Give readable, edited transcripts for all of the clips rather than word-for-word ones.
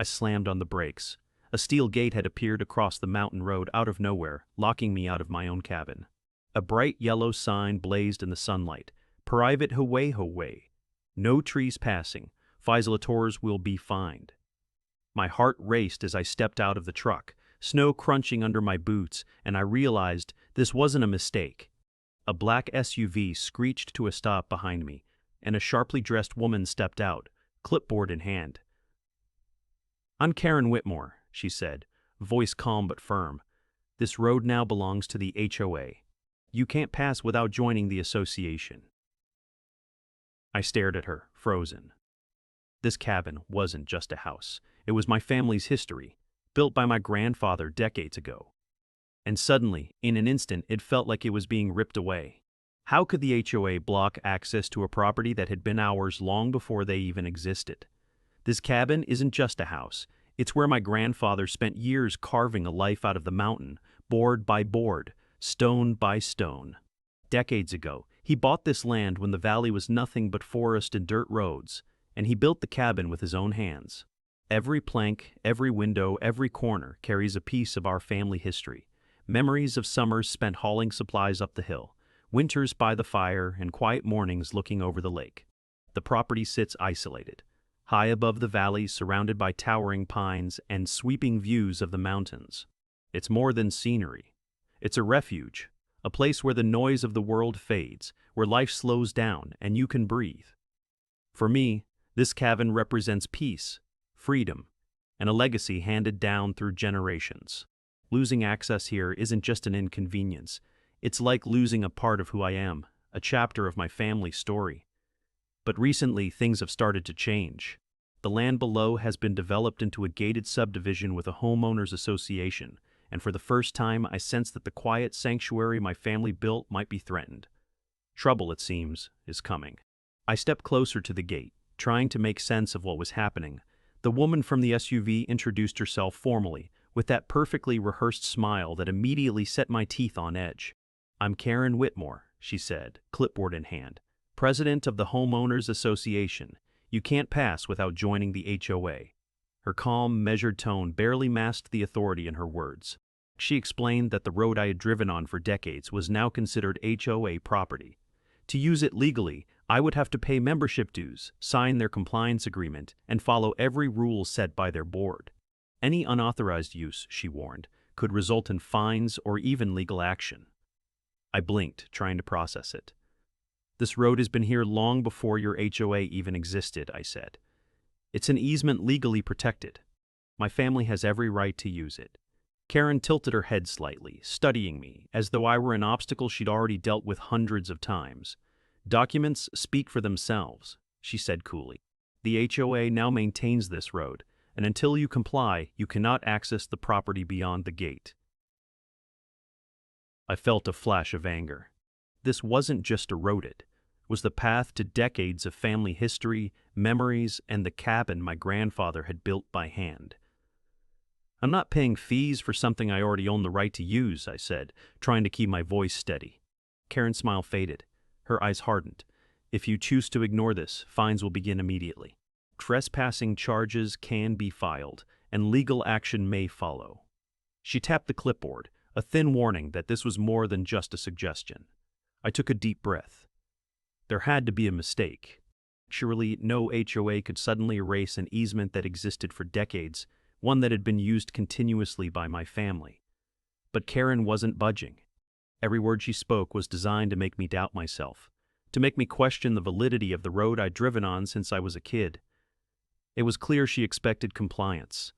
I slammed on the brakes. A steel gate had appeared across the mountain road out of nowhere, locking me out of my own cabin. A bright yellow sign blazed in the sunlight. Private HOA. No trees passing. Violators will be fined. My heart raced as I stepped out of the truck, snow crunching under my boots, and I realized this wasn't a mistake. A black SUV screeched to a stop behind me, and a sharply dressed woman stepped out, clipboard in hand. "I'm Karen Whitmore," she said, voice calm but firm. "This road now belongs to the HOA. You can't pass without joining the association." I stared at her, frozen. This cabin wasn't just a house. It was my family's history, built by my grandfather decades ago. And suddenly, in an instant, it felt like it was being ripped away. How could the HOA block access to a property that had been ours long before they even existed? This cabin isn't just a house. It's where my grandfather spent years carving a life out of the mountain, board by board, stone by stone. Decades ago, he bought this land when the valley was nothing but forest and dirt roads, and he built the cabin with his own hands. Every plank, every window, every corner carries a piece of our family history. Memories of summers spent hauling supplies up the hill, winters by the fire, and quiet mornings looking over the lake. The property sits isolated, high above the valley, surrounded by towering pines and sweeping views of the mountains. It's more than scenery. It's a refuge, a place where the noise of the world fades, where life slows down and you can breathe. For me, this cabin represents peace, freedom, and a legacy handed down through generations. Losing access here isn't just an inconvenience. It's like losing a part of who I am, a chapter of my family's story. But recently, things have started to change. The land below has been developed into a gated subdivision with a homeowners association, and for the first time, I sense that the quiet sanctuary my family built might be threatened. Trouble, it seems, is coming. I stepped closer to the gate, trying to make sense of what was happening. The woman from the SUV introduced herself formally, with that perfectly rehearsed smile that immediately set my teeth on edge. "I'm Karen Whitmore," she said, clipboard in hand, "president of the Homeowners Association. You can't pass without joining the HOA." Her calm, measured tone barely masked the authority in her words. She explained that the road I had driven on for decades was now considered HOA property. To use it legally, I would have to pay membership dues, sign their compliance agreement, and follow every rule set by their board. Any unauthorized use, she warned, could result in fines or even legal action. I blinked, trying to process it. "This road has been here long before your HOA even existed," I said. "It's an easement legally protected. My family has every right to use it." Karen tilted her head slightly, studying me, as though I were an obstacle she'd already dealt with hundreds of times. "Documents speak for themselves," she said coolly. "The HOA now maintains this road, and until you comply, you cannot access the property beyond the gate." I felt a flash of anger. This wasn't just eroded. It was the path to decades of family history, memories, and the cabin my grandfather had built by hand. "I'm not paying fees for something I already own the right to use," I said, trying to keep my voice steady. Karen's smile faded. Her eyes hardened. "If you choose to ignore this, fines will begin immediately. Trespassing charges can be filed, and legal action may follow." She tapped the clipboard, a thin warning that this was more than just a suggestion. I took a deep breath. There had to be a mistake. Surely no HOA could suddenly erase an easement that existed for decades, one that had been used continuously by my family. But Karen wasn't budging. Every word she spoke was designed to make me doubt myself, to make me question the validity of the road I'd driven on since I was a kid. It was clear she expected compliance.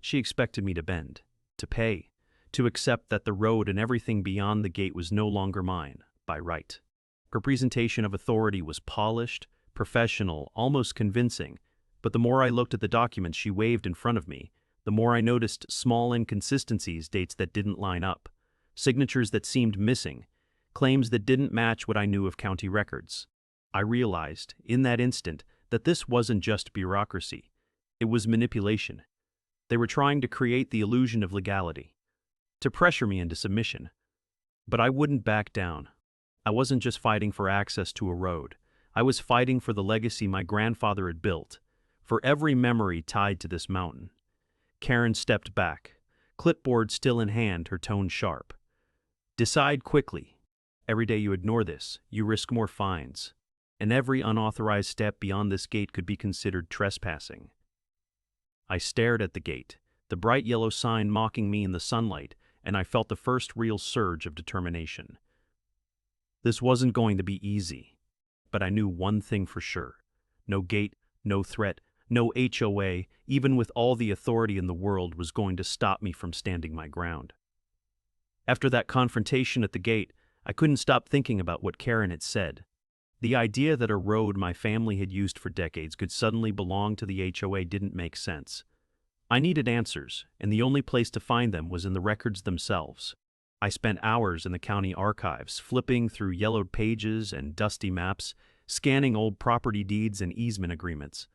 She expected me to bend, to pay, to accept that the road and everything beyond the gate was no longer mine, by right. Her presentation of authority was polished, professional, almost convincing, but the more I looked at the documents she waved in front of me, the more I noticed small inconsistencies, dates that didn't line up, signatures that seemed missing, claims that didn't match what I knew of county records. I realized, in that instant, that this wasn't just bureaucracy. It was manipulation. They were trying to create the illusion of legality, to pressure me into submission. But I wouldn't back down. I wasn't just fighting for access to a road. I was fighting for the legacy my grandfather had built, for every memory tied to this mountain. Karen stepped back, clipboard still in hand, her tone sharp. Decide quickly. Every day you ignore this, you risk more fines. And every unauthorized step beyond this gate could be considered trespassing. I stared at the gate, the bright yellow sign mocking me in the sunlight, and I felt the first real surge of determination. This wasn't going to be easy, but I knew one thing for sure. No gate, no threat, no HOA, even with all the authority in the world, was going to stop me from standing my ground. After that confrontation at the gate, I couldn't stop thinking about what Karen had said. The idea that a road my family had used for decades could suddenly belong to the HOA didn't make sense. I needed answers, and the only place to find them was in the records themselves. I spent hours in the county archives, flipping through yellowed pages and dusty maps, scanning old property deeds and easement agreements.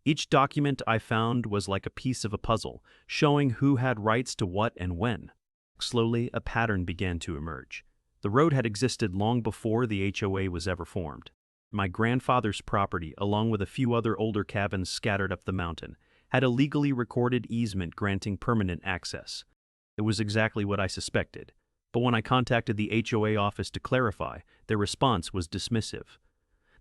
Each document I found was like a piece of a puzzle, showing who had rights to what and when. Slowly, a pattern began to emerge. The road had existed long before the HOA was ever formed. My grandfather's property, along with a few other older cabins scattered up the mountain, had a legally recorded easement granting permanent access. It was exactly what I suspected, but when I contacted the HOA office to clarify, their response was dismissive.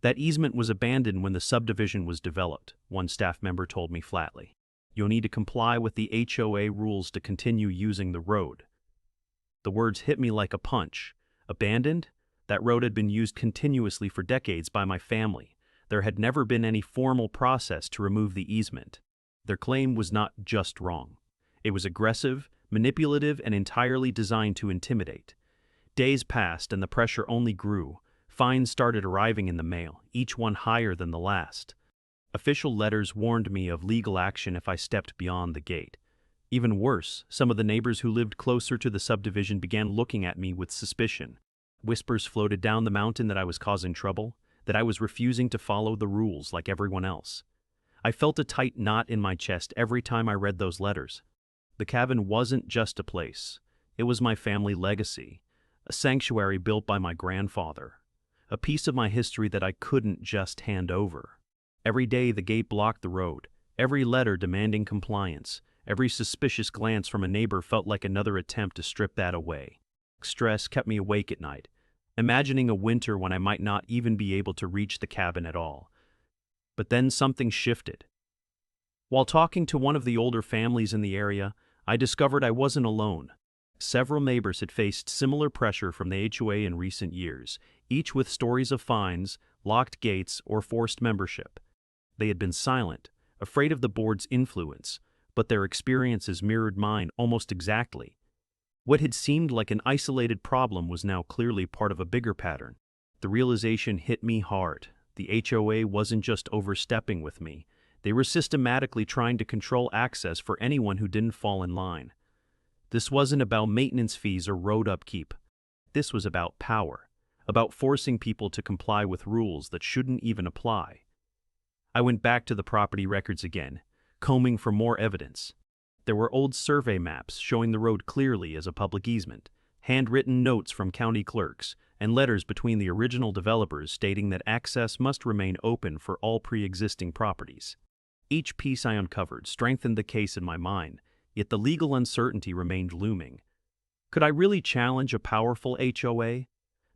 That easement was abandoned when the subdivision was developed, one staff member told me flatly. You'll need to comply with the HOA rules to continue using the road. The words hit me like a punch. Abandoned? That road had been used continuously for decades by my family. There had never been any formal process to remove the easement. Their claim was not just wrong. It was aggressive, manipulative, and entirely designed to intimidate. Days passed and the pressure only grew. Fines started arriving in the mail, each one higher than the last. Official letters warned me of legal action if I stepped beyond the gate. Even worse, some of the neighbors who lived closer to the subdivision began looking at me with suspicion. Whispers floated down the mountain that I was causing trouble, that I was refusing to follow the rules like everyone else. I felt a tight knot in my chest every time I read those letters. The cabin wasn't just a place. It was my family legacy, a sanctuary built by my grandfather, a piece of my history that I couldn't just hand over. Every day the gate blocked the road, every letter demanding compliance, every suspicious glance from a neighbor felt like another attempt to strip that away. Stress kept me awake at night, imagining a winter when I might not even be able to reach the cabin at all. But then something shifted. While talking to one of the older families in the area, I discovered I wasn't alone. Several neighbors had faced similar pressure from the HOA in recent years, each with stories of fines, locked gates, or forced membership. They had been silent, afraid of the board's influence, but their experiences mirrored mine almost exactly. What had seemed like an isolated problem was now clearly part of a bigger pattern. The realization hit me hard. The HOA wasn't just overstepping with me. They were systematically trying to control access for anyone who didn't fall in line. This wasn't about maintenance fees or road upkeep. This was about power, about forcing people to comply with rules that shouldn't even apply. I went back to the property records again, combing for more evidence. There were old survey maps showing the road clearly as a public easement, handwritten notes from county clerks, and letters between the original developers stating that access must remain open for all pre-existing properties. Each piece I uncovered strengthened the case in my mind, yet the legal uncertainty remained looming. Could I really challenge a powerful HOA?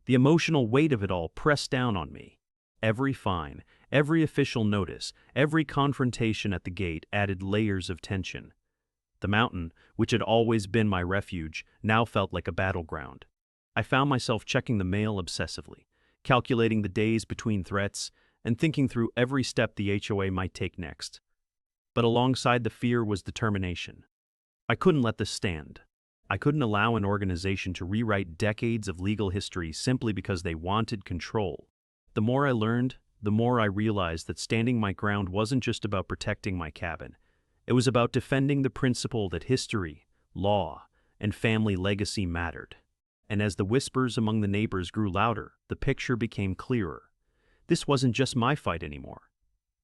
The emotional weight of it all pressed down on me. Every fine, every official notice, every confrontation at the gate added layers of tension. The mountain, which had always been my refuge, now felt like a battleground. I found myself checking the mail obsessively, calculating the days between threats, and thinking through every step the HOA might take next. But alongside the fear was determination. I couldn't let this stand. I couldn't allow an organization to rewrite decades of legal history simply because they wanted control. The more I learned, the more I realized that standing my ground wasn't just about protecting my cabin. It was about defending the principle that history, law, and family legacy mattered. And as the whispers among the neighbors grew louder, the picture became clearer. This wasn't just my fight anymore.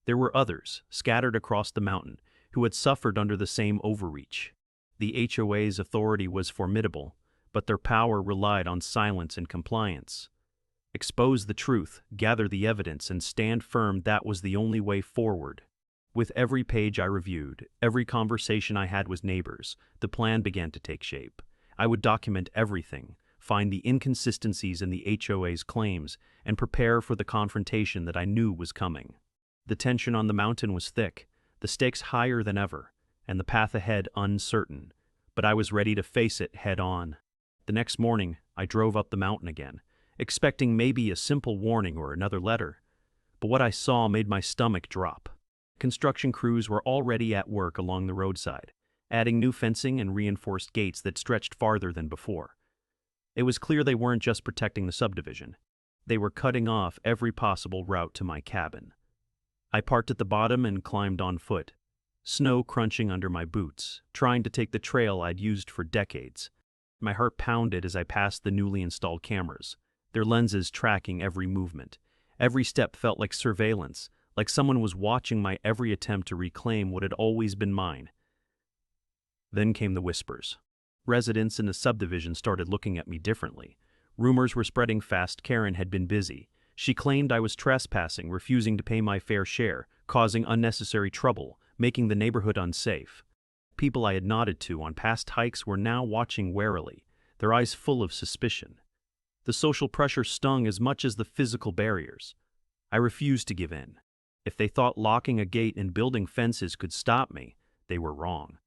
There were others, scattered across the mountain, who had suffered under the same overreach. The HOA's authority was formidable, but their power relied on silence and compliance. Expose the truth, gather the evidence, and stand firm — that was the only way forward. With every page I reviewed, every conversation I had with neighbors, the plan began to take shape. I would document everything, find the inconsistencies in the HOA's claims, and prepare for the confrontation that I knew was coming. The tension on the mountain was thick, the stakes higher than ever, and the path ahead uncertain, but I was ready to face it head on. The next morning, I drove up the mountain again, expecting maybe a simple warning or another letter. But what I saw made my stomach drop. Construction crews were already at work along the roadside, adding new fencing and reinforced gates that stretched farther than before. It was clear they weren't just protecting the subdivision. They were cutting off every possible route to my cabin. I parked at the bottom and climbed on foot, snow crunching under my boots, trying to take the trail I'd used for decades. My heart pounded as I passed the newly installed cameras, their lenses tracking every movement. Every step felt like surveillance, like someone was watching my every attempt to reclaim what had always been mine. Then came the whispers. Residents in the subdivision started looking at me differently. Rumors were spreading fast. Karen had been busy. She claimed I was trespassing, refusing to pay my fair share, causing unnecessary trouble, making the neighborhood unsafe. People I had nodded to on past hikes were now watching warily, their eyes full of suspicion. The social pressure stung as much as the physical barriers. I refused to give in. If they thought locking a gate and building fences could stop me, they were wrong.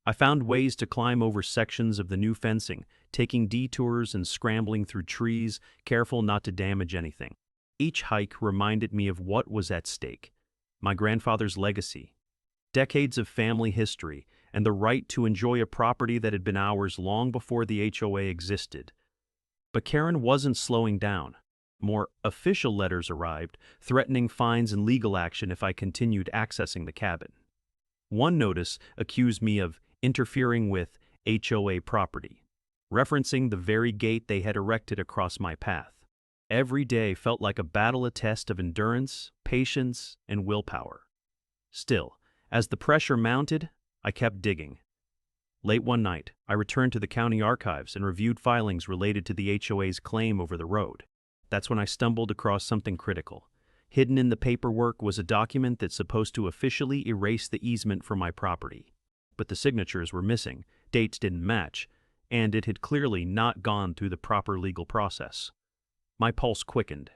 I found ways to climb over sections of the new fencing, taking detours and scrambling through trees, careful not to damage anything. Each hike reminded me of what was at stake: my grandfather's legacy, decades of family history, and the right to enjoy a property that had been ours long before the HOA existed. But Karen wasn't slowing down. More official letters arrived, threatening fines and legal action if I continued accessing the cabin. One notice accused me of interfering with HOA property, referencing the very gate they had erected across my path. Every day felt like a battle, a test of endurance, patience, and willpower. Still, as the pressure mounted, I kept digging. Late one night, I returned to the county archives and reviewed filings related to the HOA's claim over the road. That's when I stumbled across something critical. Hidden in the paperwork was a document that's supposed to officially erase the easement for my property. But the signatures were missing, dates didn't match, and it had clearly not gone through the proper legal process. My pulse quickened.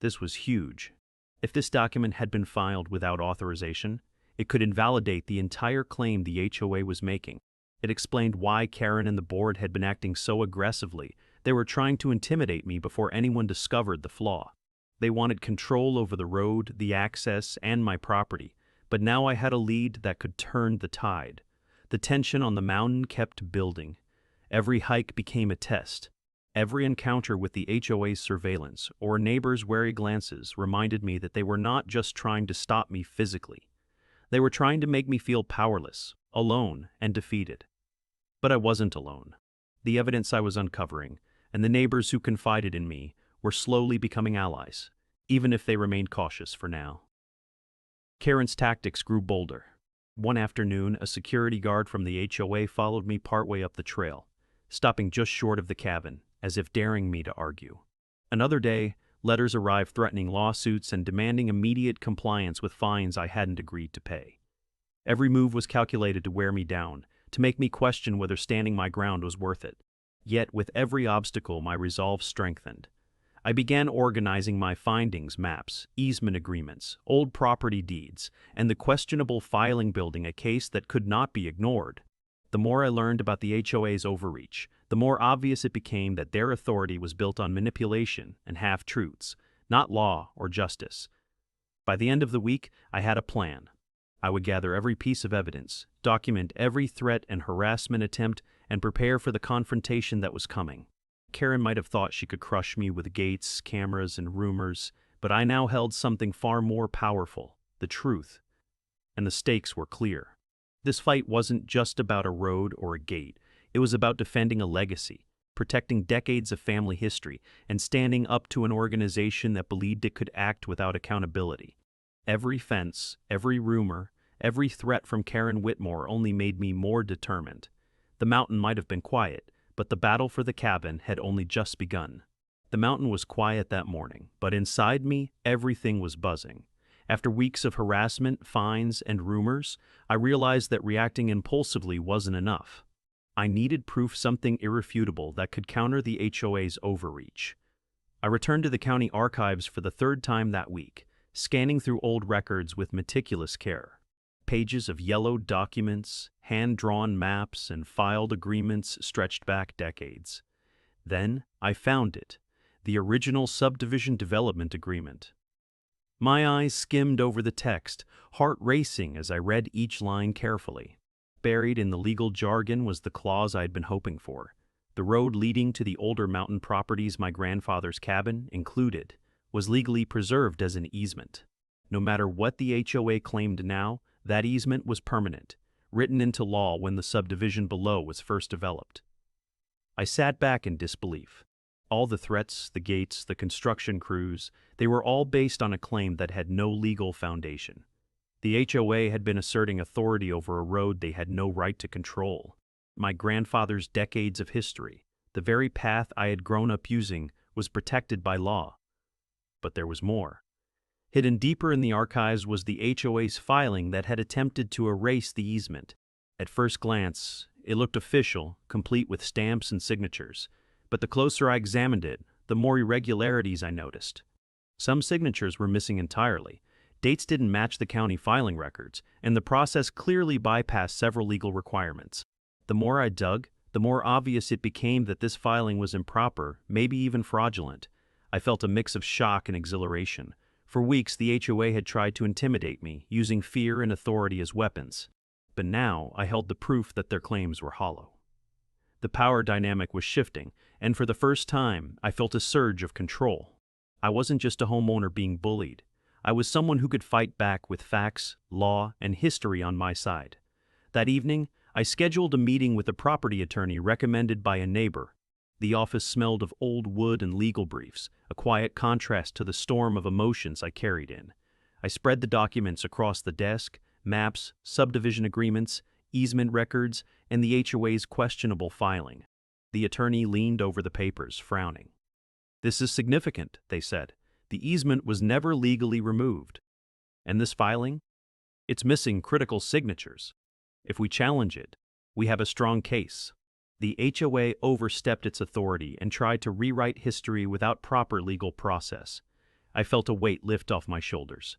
This was huge. If this document had been filed without authorization, it could invalidate the entire claim the HOA was making. It explained why Karen and the board had been acting so aggressively. They were trying to intimidate me before anyone discovered the flaw. They wanted control over the road, the access, and my property, but now I had a lead that could turn the tide. The tension on the mountain kept building. Every hike became a test. Every encounter with the HOA's surveillance or neighbors' wary glances reminded me that they were not just trying to stop me physically. They were trying to make me feel powerless, alone, and defeated. But I wasn't alone. The evidence I was uncovering, and the neighbors who confided in me, were slowly becoming allies, even if they remained cautious for now. Karen's tactics grew bolder. One afternoon, a security guard from the HOA followed me partway up the trail, stopping just short of the cabin, as if daring me to argue. Another day, letters arrived threatening lawsuits and demanding immediate compliance with fines I hadn't agreed to pay. Every move was calculated to wear me down, to make me question whether standing my ground was worth it. Yet, with every obstacle, my resolve strengthened. I began organizing my findings: maps, easement agreements, old property deeds, and the questionable filing building a case that could not be ignored. The more I learned about the HOA's overreach, the more obvious it became that their authority was built on manipulation and half-truths, not law or justice. By the end of the week, I had a plan. I would gather every piece of evidence, document every threat and harassment attempt, and prepare for the confrontation that was coming. Karen might have thought she could crush me with gates, cameras, and rumors, but I now held something far more powerful: the truth. And the stakes were clear. This fight wasn't just about a road or a gate. It was about defending a legacy, protecting decades of family history, and standing up to an organization that believed it could act without accountability. Every fence, every rumor, every threat from Karen Whitmore only made me more determined. The mountain might have been quiet, but the battle for the cabin had only just begun. The mountain was quiet that morning, but inside me, everything was buzzing. After weeks of harassment, fines, and rumors, I realized that reacting impulsively wasn't enough. I needed proof, something irrefutable that could counter the HOA's overreach. I returned to the county archives for the third time that week, scanning through old records with meticulous care. Pages of yellowed documents, hand-drawn maps, and filed agreements stretched back decades. Then I found it, the original subdivision development agreement. My eyes skimmed over the text, heart racing as I read each line carefully. Buried in the legal jargon was the clause I'd been hoping for. The road leading to the older mountain properties, my grandfather's cabin included, was legally preserved as an easement. No matter what the HOA claimed now, that easement was permanent, written into law when the subdivision below was first developed. I sat back in disbelief. All the threats, the gates, the construction crews, they were all based on a claim that had no legal foundation. The HOA had been asserting authority over a road they had no right to control. My grandfather's decades of history, the very path I had grown up using, was protected by law. But there was more. Hidden deeper in the archives was the HOA's filing that had attempted to erase the easement. At first glance, it looked official, complete with stamps and signatures. But the closer I examined it, the more irregularities I noticed. Some signatures were missing entirely. Dates didn't match the county filing records, and the process clearly bypassed several legal requirements. The more I dug, the more obvious it became that this filing was improper, maybe even fraudulent. I felt a mix of shock and exhilaration. For weeks, the HOA had tried to intimidate me, using fear and authority as weapons. But now I held the proof that their claims were hollow. The power dynamic was shifting, and for the first time, I felt a surge of control. I wasn't just a homeowner being bullied. I was someone who could fight back with facts, law, and history on my side. That evening, I scheduled a meeting with a property attorney recommended by a neighbor. The office smelled of old wood and legal briefs, a quiet contrast to the storm of emotions I carried in. I spread the documents across the desk: maps, subdivision agreements, easement records, and the HOA's questionable filing. The attorney leaned over the papers, frowning. "This is significant," they said. "The easement was never legally removed. And this filing? It's missing critical signatures. If we challenge it, we have a strong case." The HOA overstepped its authority and tried to rewrite history without proper legal process. I felt a weight lift off my shoulders.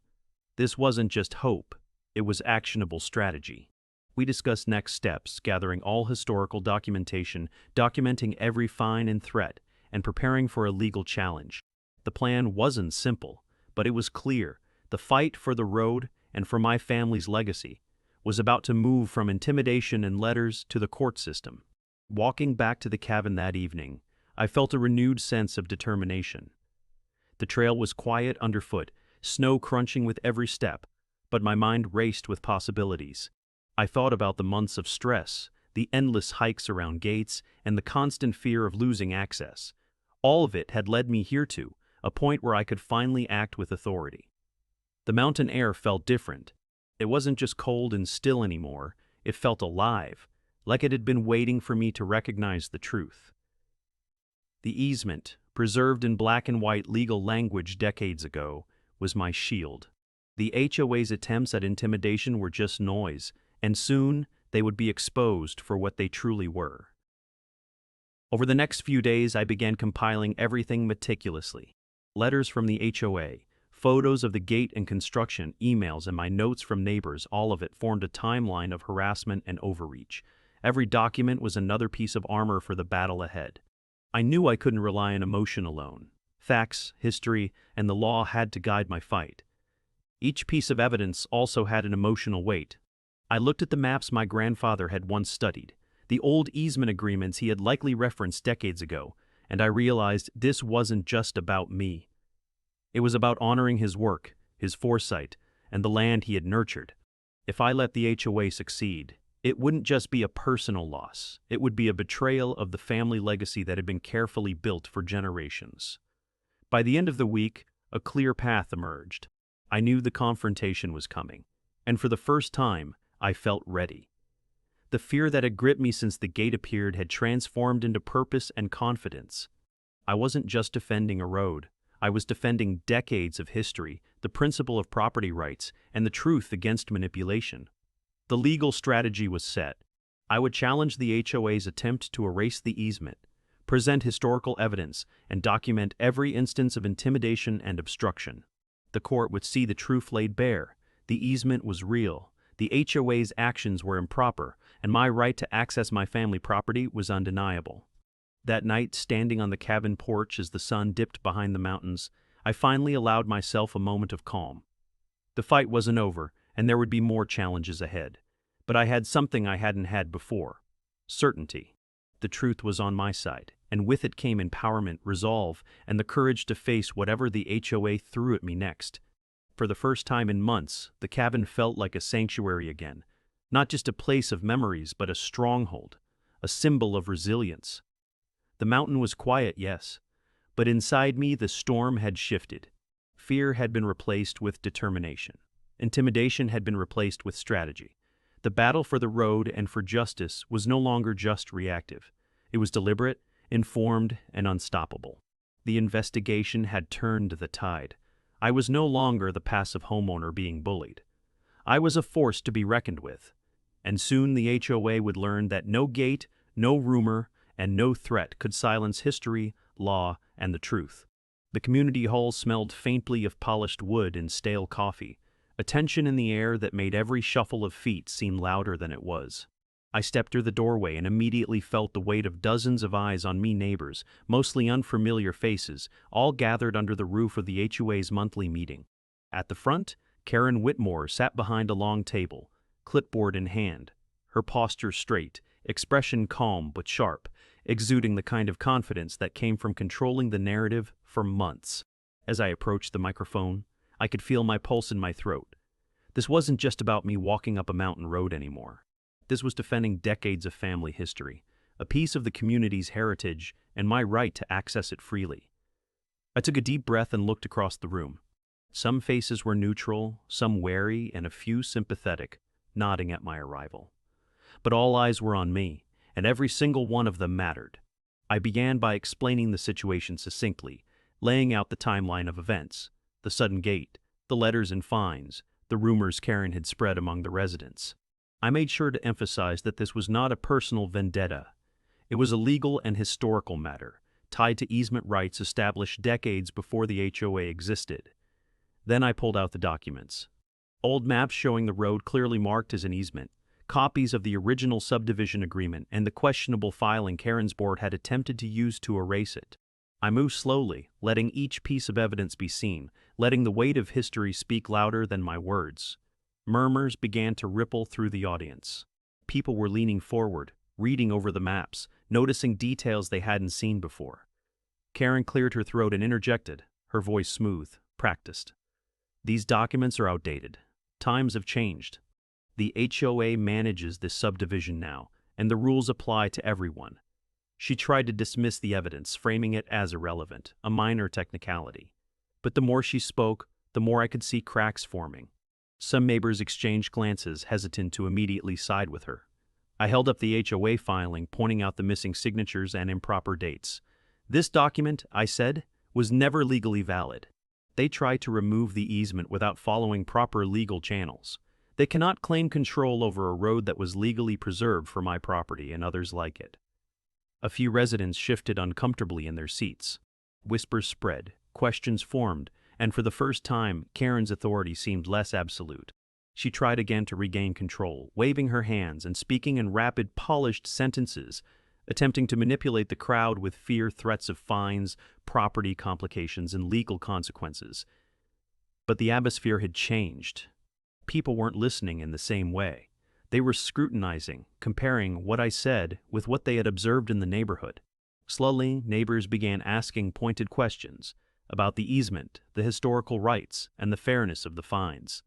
This wasn't just hope, it was actionable strategy. We discussed next steps, gathering all historical documentation, documenting every fine and threat, and preparing for a legal challenge. The plan wasn't simple, but it was clear. The fight for the road and for my family's legacy was about to move from intimidation and letters to the court system. Walking back to the cabin that evening, I felt a renewed sense of determination. The trail was quiet underfoot, snow crunching with every step, but my mind raced with possibilities. I thought about the months of stress, the endless hikes around gates, and the constant fear of losing access. All of it had led me here to a point where I could finally act with authority. The mountain air felt different. It wasn't just cold and still anymore, it felt alive, like it had been waiting for me to recognize the truth. The easement, preserved in black and white legal language decades ago, was my shield. The HOA's attempts at intimidation were just noise, and soon they would be exposed for what they truly were. Over the next few days, I began compiling everything meticulously. Letters from the HOA, photos of the gate and construction, emails, and my notes from neighbors, all of it formed a timeline of harassment and overreach. Every document was another piece of armor for the battle ahead. I knew I couldn't rely on emotion alone. Facts, history, and the law had to guide my fight. Each piece of evidence also had an emotional weight. I looked at the maps my grandfather had once studied, the old easement agreements he had likely referenced decades ago, and I realized this wasn't just about me. It was about honoring his work, his foresight, and the land he had nurtured. If I let the HOA succeed, it wouldn't just be a personal loss, it would be a betrayal of the family legacy that had been carefully built for generations. By the end of the week, a clear path emerged. I knew the confrontation was coming, and for the first time, I felt ready. The fear that had gripped me since the gate appeared had transformed into purpose and confidence. I wasn't just defending a road, I was defending decades of history the principle of property rights, and the truth against manipulation. The legal strategy was set. I would challenge the HOA's attempt to erase the easement, present historical evidence, and document every instance of intimidation and obstruction. The court would see the truth laid bare. The easement was real, the HOA's actions were improper, and my right to access my family property was undeniable. That night, standing on the cabin porch as the sun dipped behind the mountains, I finally allowed myself a moment of calm. The fight wasn't over, and there would be more challenges ahead. But I had something I hadn't had before: certainty. The truth was on my side, and with it came empowerment, resolve, and the courage to face whatever the HOA threw at me next. For the first time in months, the cabin felt like a sanctuary again, not just a place of memories, but a stronghold, a symbol of resilience. The mountain was quiet, yes, but inside me the storm had shifted. Fear had been replaced with determination. Intimidation had been replaced with strategy. The battle for the road and for justice was no longer just reactive. It was deliberate, informed, and unstoppable. The investigation had turned the tide. I was no longer the passive homeowner being bullied. I was a force to be reckoned with. And soon the HOA would learn that no gate, no rumor, and no threat could silence history, law, and the truth. The community hall smelled faintly of polished wood and stale coffee, a tension in the air that made every shuffle of feet seem louder than it was. I stepped through the doorway and immediately felt the weight of dozens of eyes on me, neighbors, mostly unfamiliar faces, all gathered under the roof of the HOA's monthly meeting. At the front, Karen Whitmore sat behind a long table, clipboard in hand, her posture straight, expression calm but sharp, exuding the kind of confidence that came from controlling the narrative for months. As I approached the microphone, I could feel my pulse in my throat. This wasn't just about me walking up a mountain road anymore. This was defending decades of family history, a piece of the community's heritage, and my right to access it freely. I took a deep breath and looked across the room. Some faces were neutral, some wary, and a few sympathetic, nodding at my arrival. But all eyes were on me, and every single one of them mattered. I began by explaining the situation succinctly, laying out the timeline of events, the sudden gate, the letters and fines, the rumors Karen had spread among the residents. I made sure to emphasize that this was not a personal vendetta. It was a legal and historical matter, tied to easement rights established decades before the HOA existed. Then I pulled out the documents. Old maps showing the road clearly marked as an easement, copies of the original subdivision agreement, and the questionable filing Karen's board had attempted to use to erase it. I moved slowly, letting each piece of evidence be seen, letting the weight of history speak louder than my words. Murmurs began to ripple through the audience. People were leaning forward, reading over the maps, noticing details they hadn't seen before. Karen cleared her throat and interjected, her voice smooth, practiced. "These documents are outdated. Times have changed. The HOA manages this subdivision now, and the rules apply to everyone." She tried to dismiss the evidence, framing it as irrelevant, a minor technicality. But the more she spoke, the more I could see cracks forming. Some neighbors exchanged glances, hesitant to immediately side with her. I held up the HOA filing, pointing out the missing signatures and improper dates. "This document," I said, "was never legally valid. They tried to remove the easement without following proper legal channels. They cannot claim control over a road that was legally preserved for my property and others like it." A few residents shifted uncomfortably in their seats. Whispers spread, questions formed, and for the first time, Karen's authority seemed less absolute. She tried again to regain control, waving her hands and speaking in rapid, polished sentences, attempting to manipulate the crowd with fear, threats of fines, property complications, and legal consequences. But the atmosphere had changed. People weren't listening in the same way. They were scrutinizing, comparing what I said with what they had observed in the neighborhood. Slowly, neighbors began asking pointed questions about the easement, the historical rights, and the fairness of the fines.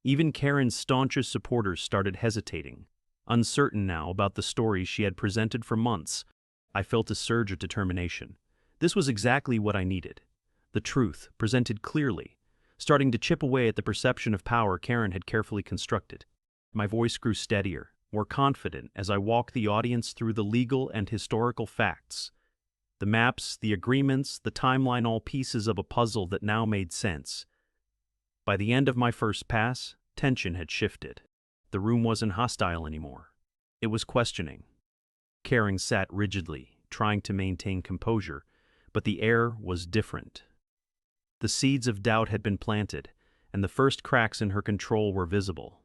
Even Karen's staunchest supporters started hesitating, uncertain now about the stories she had presented for months. I felt a surge of determination. This was exactly what I needed. The truth, presented clearly, starting to chip away at the perception of power Karen had carefully constructed. My voice grew steadier, more confident as I walked the audience through the legal and historical facts. The maps, the agreements, the timeline, all pieces of a puzzle that now made sense. By the end of my first pass, tension had shifted. The room wasn't hostile anymore. It was questioning. Karen sat rigidly, trying to maintain composure, but the air was different. The seeds of doubt had been planted, and the first cracks in her control were visible.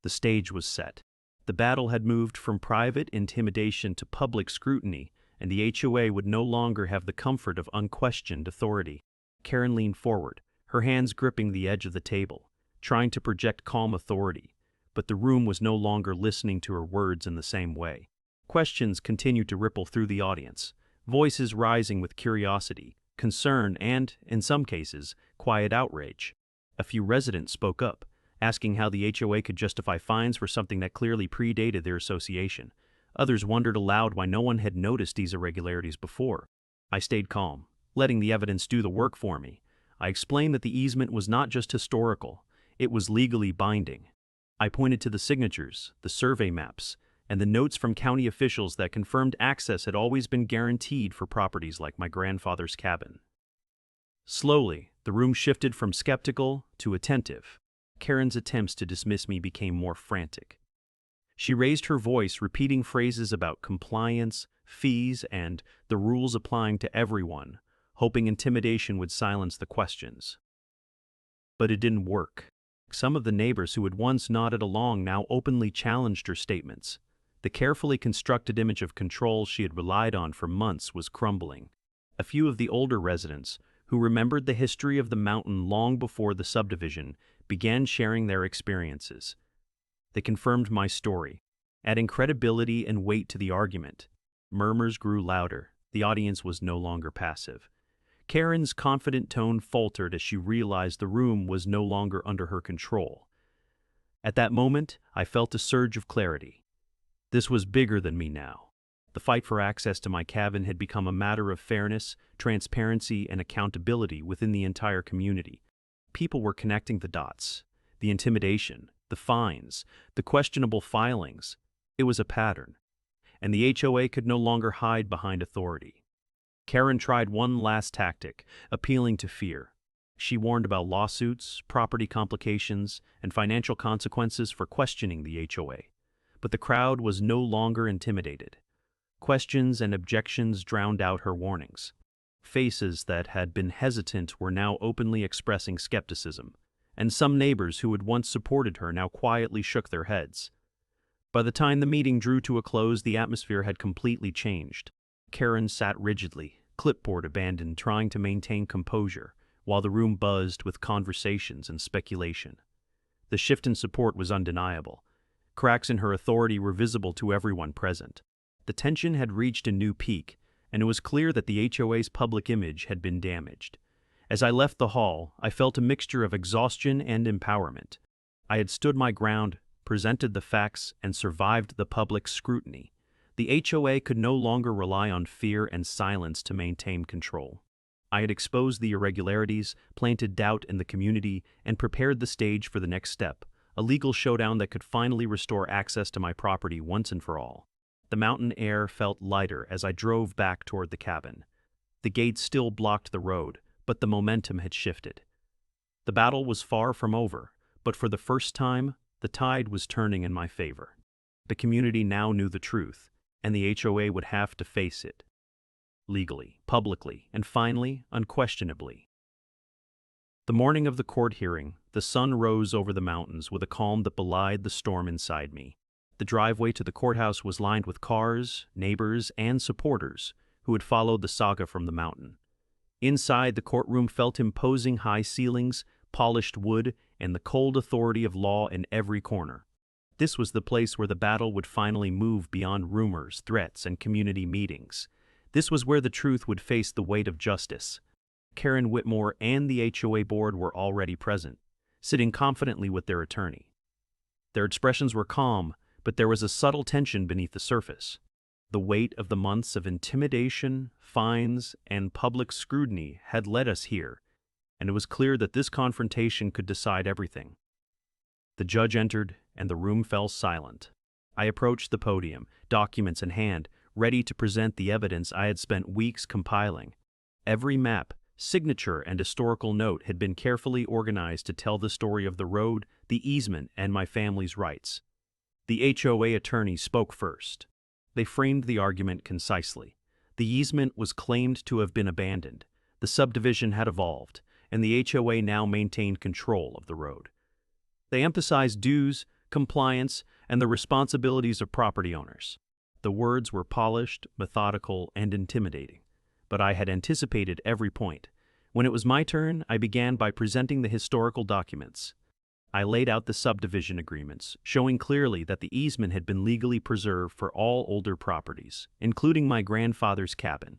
The stage was set. The battle had moved from private intimidation to public scrutiny, and the HOA would no longer have the comfort of unquestioned authority. Karen leaned forward, her hands gripping the edge of the table, trying to project calm authority, but the room was no longer listening to her words in the same way. Questions continued to ripple through the audience, voices rising with curiosity, concern, and, in some cases, quiet outrage. A few residents spoke up, asking how the HOA could justify fines for something that clearly predated their association. Others wondered aloud why no one had noticed these irregularities before. I stayed calm, letting the evidence do the work for me. I explained that the easement was not just historical, it was legally binding. I pointed to the signatures, the survey maps, and the notes from county officials that confirmed access had always been guaranteed for properties like my grandfather's cabin. Slowly, the room shifted from skeptical to attentive. Karen's attempts to dismiss me became more frantic. She raised her voice, repeating phrases about compliance, fees, and the rules applying to everyone, hoping intimidation would silence the questions. But it didn't work. Some of the neighbors who had once nodded along now openly challenged her statements. The carefully constructed image of control she had relied on for months was crumbling. A few of the older residents, who remembered the history of the mountain long before the subdivision, began sharing their experiences. They confirmed my story, adding credibility and weight to the argument. Murmurs grew louder. The audience was no longer passive. Karen's confident tone faltered as she realized the room was no longer under her control. At that moment, I felt a surge of clarity. This was bigger than me now. The fight for access to my cabin had become a matter of fairness, transparency, and accountability within the entire community. People were connecting the dots. The intimidation, the fines, the questionable filings. It was a pattern. And the HOA could no longer hide behind authority. Karen tried one last tactic, appealing to fear. She warned about lawsuits, property complications, and financial consequences for questioning the HOA. But the crowd was no longer intimidated. Questions and objections drowned out her warnings. Faces that had been hesitant were now openly expressing skepticism, and some neighbors who had once supported her now quietly shook their heads. By the time the meeting drew to a close, the atmosphere had completely changed. Karen sat rigidly, clipboard abandoned, trying to maintain composure, while the room buzzed with conversations and speculation. The shift in support was undeniable. Cracks in her authority were visible to everyone present. The tension had reached a new peak, and it was clear that the HOA's public image had been damaged. As I left the hall, I felt a mixture of exhaustion and empowerment. I had stood my ground, presented the facts, and survived the public scrutiny. The HOA could no longer rely on fear and silence to maintain control. I had exposed the irregularities, planted doubt in the community, and prepared the stage for the next step, a legal showdown that could finally restore access to my property once and for all. The mountain air felt lighter as I drove back toward the cabin. The gates still blocked the road, but the momentum had shifted. The battle was far from over, but for the first time, the tide was turning in my favor. The community now knew the truth, and the HOA would have to face it. Legally, publicly, and finally, unquestionably. The morning of the court hearing, the sun rose over the mountains with a calm that belied the storm inside me. The driveway to the courthouse was lined with cars, neighbors, and supporters who had followed the saga from the mountain. Inside, the courtroom felt imposing high ceilings, polished wood, and the cold authority of law in every corner. This was the place where the battle would finally move beyond rumors, threats, and community meetings. This was where the truth would face the weight of justice. Karen Whitmore and the HOA board were already present, sitting confidently with their attorney. Their expressions were calm, but there was a subtle tension beneath the surface. The weight of the months of intimidation, fines, and public scrutiny had led us here, and it was clear that this confrontation could decide everything. The judge entered, and the room fell silent. I approached the podium, documents in hand, ready to present the evidence I had spent weeks compiling. Every map, signature, and historical note had been carefully organized to tell the story of the road, the easement, and my family's rights. The HOA attorney spoke first. They framed the argument concisely. The easement was claimed to have been abandoned, the subdivision had evolved, and the HOA now maintained control of the road. They emphasized dues, compliance, and the responsibilities of property owners. The words were polished, methodical, and intimidating, but I had anticipated every point. When it was my turn, I began by presenting the historical documents. I laid out the subdivision agreements, showing clearly that the easement had been legally preserved for all older properties, including my grandfather's cabin.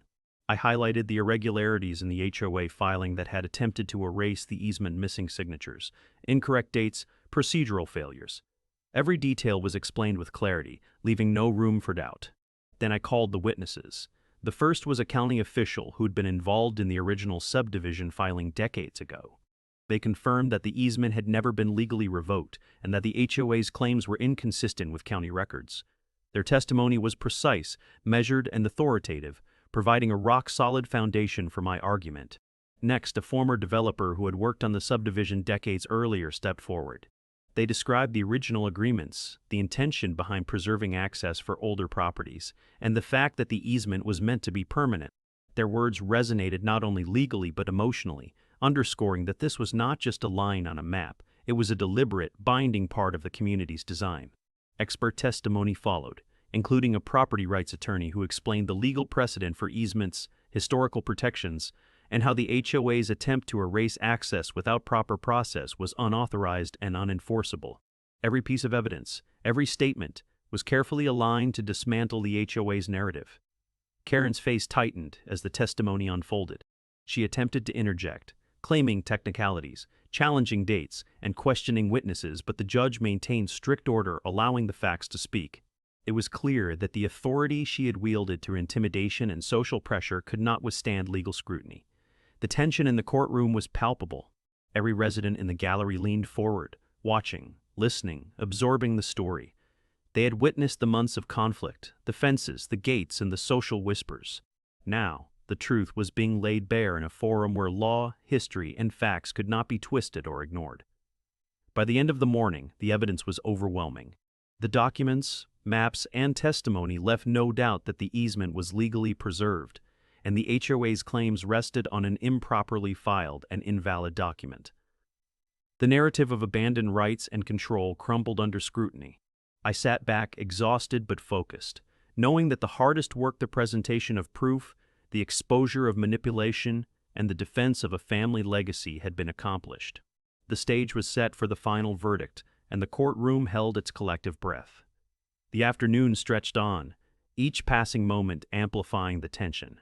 I highlighted the irregularities in the HOA filing that had attempted to erase the easement missing signatures, incorrect dates, procedural failures. Every detail was explained with clarity, leaving no room for doubt. Then I called the witnesses. The first was a county official who had been involved in the original subdivision filing decades ago. They confirmed that the easement had never been legally revoked and that the HOA's claims were inconsistent with county records. Their testimony was precise, measured, and authoritative, providing a rock-solid foundation for my argument. Next, a former developer who had worked on the subdivision decades earlier stepped forward. They described the original agreements, the intention behind preserving access for older properties, and the fact that the easement was meant to be permanent. Their words resonated not only legally but emotionally, underscoring that this was not just a line on a map, it was a deliberate, binding part of the community's design. Expert testimony followed, including a property rights attorney who explained the legal precedent for easements, historical protections, and how the HOA's attempt to erase access without proper process was unauthorized and unenforceable. Every piece of evidence, every statement, was carefully aligned to dismantle the HOA's narrative. Karen's face tightened as the testimony unfolded. She attempted to interject, claiming technicalities, challenging dates, and questioning witnesses, but the judge maintained strict order, allowing the facts to speak. It was clear that the authority she had wielded through intimidation and social pressure could not withstand legal scrutiny. The tension in the courtroom was palpable. Every resident in the gallery leaned forward, watching, listening, absorbing the story. They had witnessed the months of conflict, the fences, the gates, and the social whispers. Now, the truth was being laid bare in a forum where law, history, and facts could not be twisted or ignored. By the end of the morning, the evidence was overwhelming. The documents, maps, and testimony left no doubt that the easement was legally preserved, and the HOA's claims rested on an improperly filed and invalid document. The narrative of abandoned rights and control crumbled under scrutiny. I sat back, exhausted but focused, knowing that the hardest work, the presentation of proof, the exposure of manipulation, and the defense of a family legacy, had been accomplished. The stage was set for the final verdict, and the courtroom held its collective breath. The afternoon stretched on, each passing moment amplifying the tension.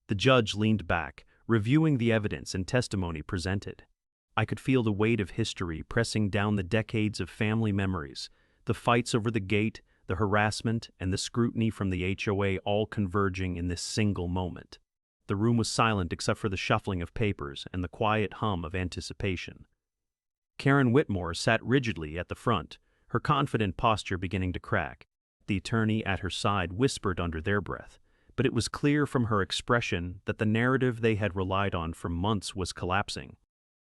The judge leaned back, reviewing the evidence and testimony presented. I could feel the weight of history pressing down the decades of family memories, the fights over the gate, the harassment, and the scrutiny from the HOA all converging in this single moment. The room was silent except for the shuffling of papers and the quiet hum of anticipation. Karen Whitmore sat rigidly at the front, her confident posture beginning to crack. The attorney at her side whispered under their breath, but it was clear from her expression that the narrative they had relied on for months was collapsing.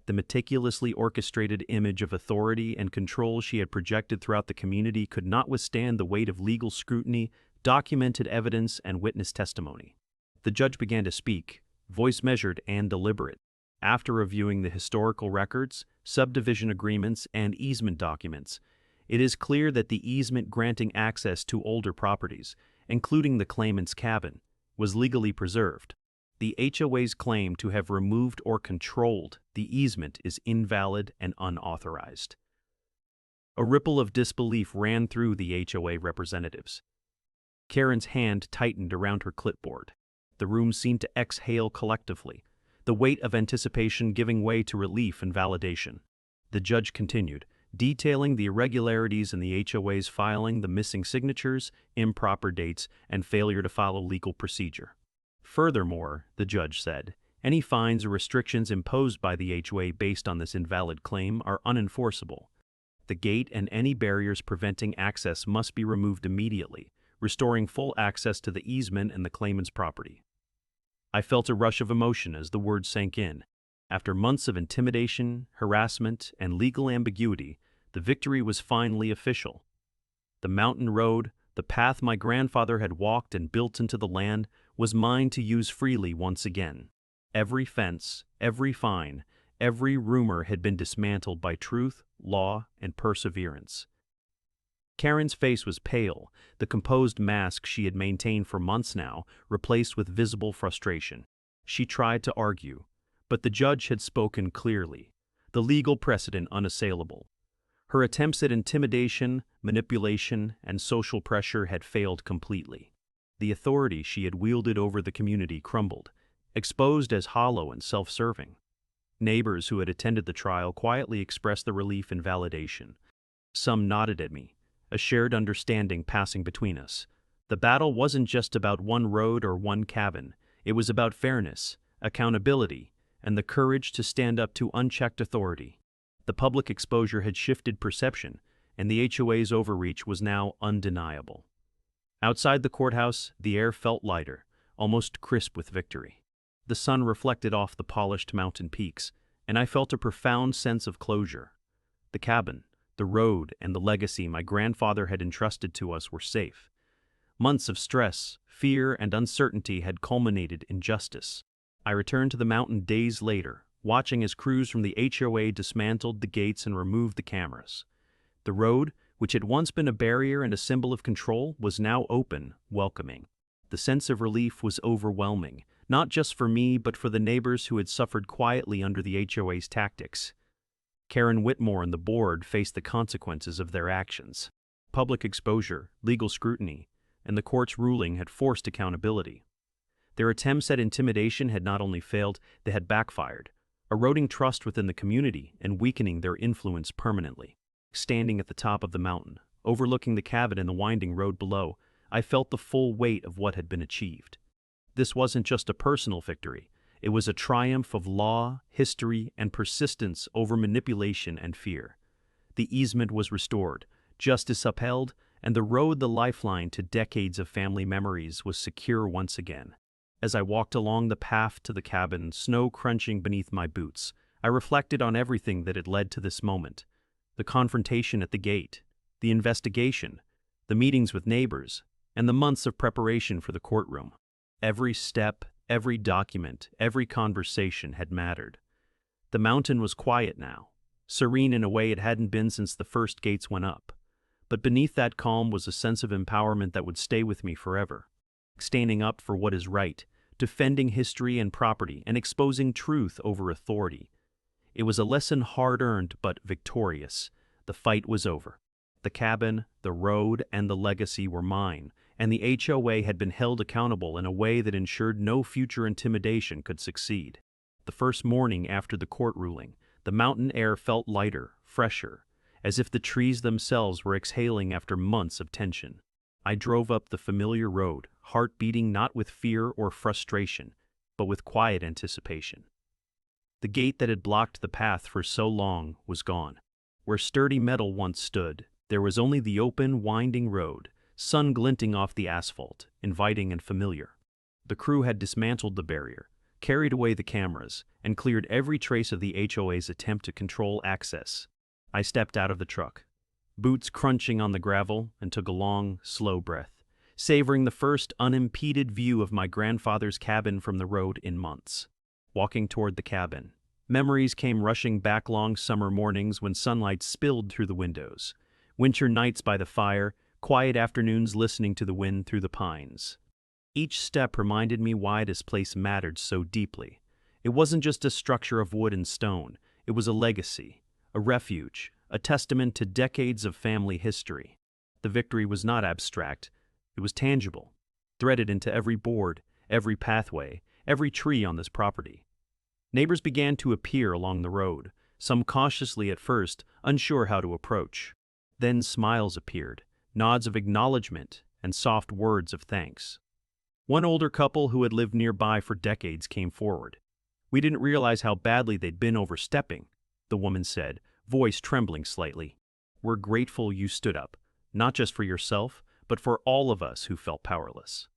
The meticulously orchestrated image of authority and control she had projected throughout the community could not withstand the weight of legal scrutiny, documented evidence, and witness testimony. The judge began to speak, voice measured and deliberate. After reviewing the historical records, subdivision agreements, and easement documents, it is clear that the easement granting access to older properties, including the claimant's cabin, was legally preserved. The HOA's claim to have removed or controlled the easement is invalid and unauthorized. A ripple of disbelief ran through the HOA representatives. Karen's hand tightened around her clipboard. The room seemed to exhale collectively, the weight of anticipation giving way to relief and validation. The judge continued, detailing the irregularities in the HOA's filing, the missing signatures, improper dates, and failure to follow legal procedure. Furthermore, the judge said, any fines or restrictions imposed by the HOA based on this invalid claim are unenforceable. The gate and any barriers preventing access must be removed immediately, restoring full access to the easement and the claimant's property. I felt a rush of emotion as the words sank in. After months of intimidation, harassment, and legal ambiguity, the victory was finally official. The mountain road, the path my grandfather had walked and built into the land, was mine to use freely once again. Every fence, every fine, every rumor had been dismantled by truth, law, and perseverance. Karen's face was pale, the composed mask she had maintained for months now replaced with visible frustration. She tried to argue, but the judge had spoken clearly, the legal precedent unassailable. Her attempts at intimidation, manipulation, and social pressure had failed completely. The authority she had wielded over the community crumbled, exposed as hollow and self-serving. Neighbors who had attended the trial quietly expressed their relief and validation. Some nodded at me, a shared understanding passing between us. The battle wasn't just about one road or one cabin. It was about fairness, accountability, and the courage to stand up to unchecked authority. The public exposure had shifted perception, and the HOA's overreach was now undeniable. Outside the courthouse, the air felt lighter, almost crisp with victory. The sun reflected off the polished mountain peaks, and I felt a profound sense of closure. The cabin, the road, and the legacy my grandfather had entrusted to us were safe. Months of stress, fear, and uncertainty had culminated in justice. I returned to the mountain days later, watching as crews from the HOA dismantled the gates and removed the cameras. The road, which had once been a barrier and a symbol of control, was now open, welcoming. The sense of relief was overwhelming, not just for me but for the neighbors who had suffered quietly under the HOA's tactics. Karen Whitmore and the board faced the consequences of their actions. Public exposure, legal scrutiny, and the court's ruling had forced accountability. Their attempts at intimidation had not only failed, they had backfired, eroding trust within the community and weakening their influence permanently. Standing at the top of the mountain, overlooking the cabin and the winding road below, I felt the full weight of what had been achieved. This wasn't just a personal victory. It was a triumph of law, history, and persistence over manipulation and fear. The easement was restored, justice upheld, and the road, the lifeline to decades of family memories, was secure once again. As I walked along the path to the cabin, snow crunching beneath my boots, I reflected on everything that had led to this moment. The confrontation at the gate, the investigation, the meetings with neighbors, and the months of preparation for the courtroom. Every step, every document, every conversation had mattered. The mountain was quiet now, serene in a way it hadn't been since the first gates went up. But beneath that calm was a sense of empowerment that would stay with me forever. Standing up for what is right, defending history and property, and exposing truth over authority. It was a lesson hard-earned but victorious. The fight was over. The cabin, the road, and the legacy were mine, and the HOA had been held accountable in a way that ensured no future intimidation could succeed. The first morning after the court ruling, the mountain air felt lighter, fresher, as if the trees themselves were exhaling after months of tension. I drove up the familiar road, heart beating not with fear or frustration, but with quiet anticipation. The gate that had blocked the path for so long was gone. Where sturdy metal once stood, there was only the open, winding road, sun glinting off the asphalt, inviting and familiar. The crew had dismantled the barrier, carried away the cameras, and cleared every trace of the HOA's attempt to control access. I stepped out of the truck, boots crunching on the gravel, and took a long, slow breath, savoring the first unimpeded view of my grandfather's cabin from the road in months. Walking toward the cabin, memories came rushing back. Long summer mornings when sunlight spilled through the windows, winter nights by the fire, quiet afternoons listening to the wind through the pines. Each step reminded me why this place mattered so deeply. It wasn't just a structure of wood and stone, it was a legacy, a refuge, a testament to decades of family history. The victory was not abstract, it was tangible, threaded into every board, every pathway, every tree on this property. Neighbors began to appear along the road, some cautiously at first, unsure how to approach. Then smiles appeared, nods of acknowledgement, and soft words of thanks. One older couple who had lived nearby for decades came forward. "We didn't realize how badly they'd been overstepping," the woman said, voice trembling slightly. "We're grateful you stood up, not just for yourself, but for all of us who felt powerless."